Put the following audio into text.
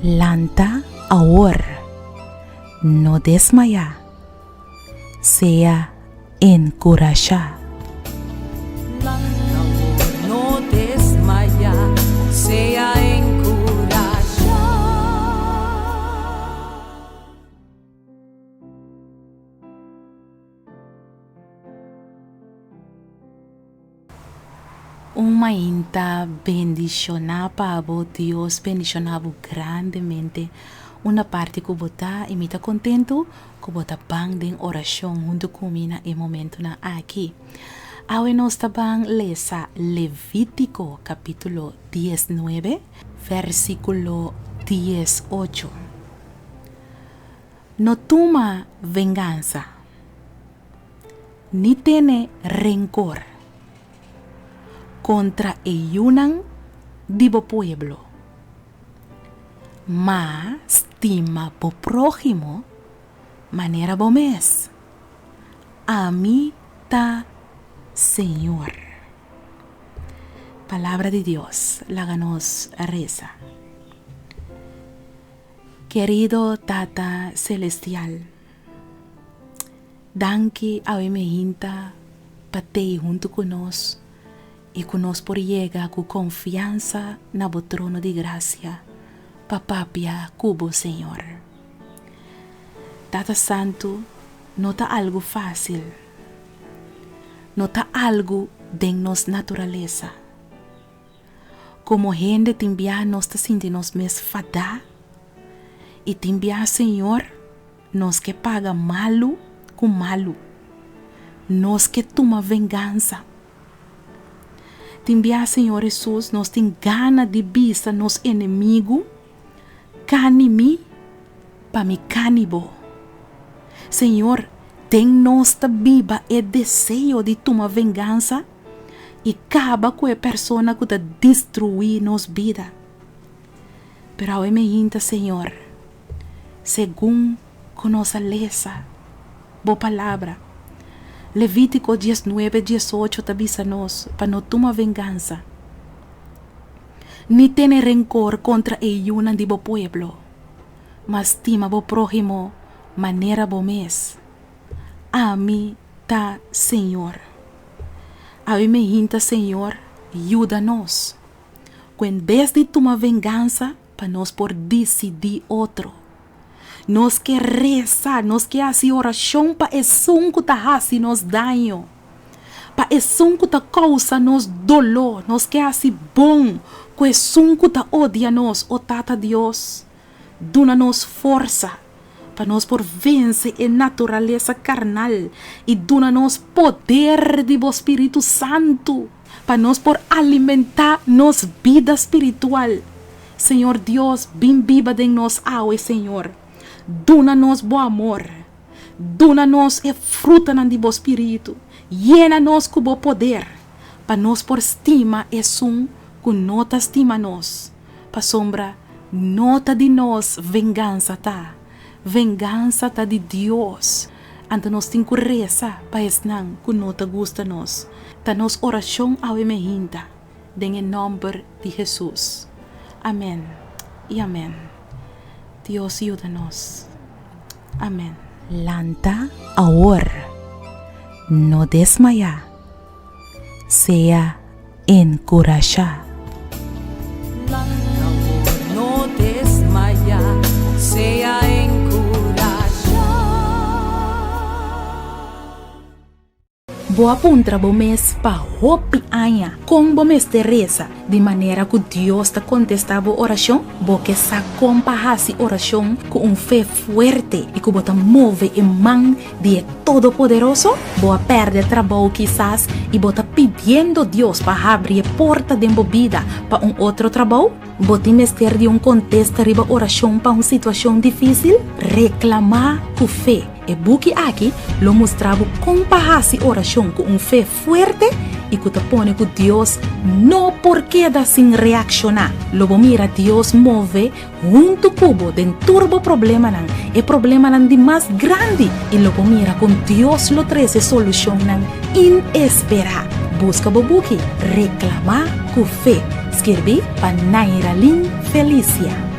Lanta ahora, no desmaya, sea encorajar. Lanta ahora, no desmaya, sea encorajar. Uma inta bendicionava Dios bendicionava grandemente una parte que bota e me tá contento que bota bang den oração junto comigo em momento na aqui. Hoje nós tabang lesa Levítico capítulo 19 versículo 18. No toma venganza, ni tiene rencor contra ellunan dibo pueblo, ma estima po prójimo manera bomes. A mí ta Señor. Palabra de Dios, láganos reza. Querido Tata Celestial, danke a me hinta patei junto con nos e conosco por llegar com confiança na bo trono de graça, papapia cubo Senhor. Tata Santo, não tá algo fácil, não tá algo de nos natureza. Como gente timbia nós tá sentindo nos mes fada, e timbia Senhor, nós que paga malo com malo, nós que toma vingança. Timbia Senhor Jesus, nós tem gana de vista nos inimigo, canimi, pa mi canibo. Senhor, tem nossa biba e desejo de tomar vingança e acaba com a pessoa que está destruir nos vida. Pero ao me hinta, Senhor, segundo com nossa lesa, boa palavra, Levítico 19, 18 avisa-nos para não tomar vingança, ni ter rencor contra ellos de bo pueblo, mas estima bo prójimo manera bo mes. A mí ta Senhor. A mí me hinta Senhor, ajuda-nos. Quando vez de tomar vingança, para nós por decidir outro. Nós que rezar, nós que fazer oração para esse que tá fazendo nos dano, para esse que tá causa nos dolor, nós que fazer bom com esse que tá odia nos, o Tata Deus, duna-nos força para nós por vencer a natureza carnal e duna-nos poder do Espírito Santo para nós por alimentar nos vida espiritual. Senhor Deus, bem viva de nós hoje, Senhor. Duna-nos bom amor, duna-nos e fruta do bom espírito, llena-nos com bom poder, para nós por estima e som que nota estima nos, para sombra nota de nós vingança tá de Deus, ante nós tem que rezar para esnan que nota gusta nos, tá nos oração ao emehinta, em nome de Jesus. Amém e amém. Dios ayúdanos. Amén. Lanta ahora, no desmaya, sea encorajar. Lanta ahora, no desmaya, sea encorajar. Boa puntra bo mes pa hopi anha com bo mes Teresa de maneira que Deus te contestava oração, bo que sa compa hasi oração com fé forte e que bota move em mão de Todo-Poderoso, bo perde trabalho quizás e bota pedindo Deus para abrir a porta de vida para outro trabalho, bota mester de contexto riba oração para uma situação difícil, reclamar com fé. E buki aqui lo mostrava compahasi oração com fé forte e que te pone que Deus não por queda sem reaccionar. Logo mira Deus move junto cubo den turbo problema nan e problema nan de mais grande e logo mira com Deus lo treze solução nan inesperada. Busca bobuki reclamar com fé. Escrevi para Naira Lin Felicia.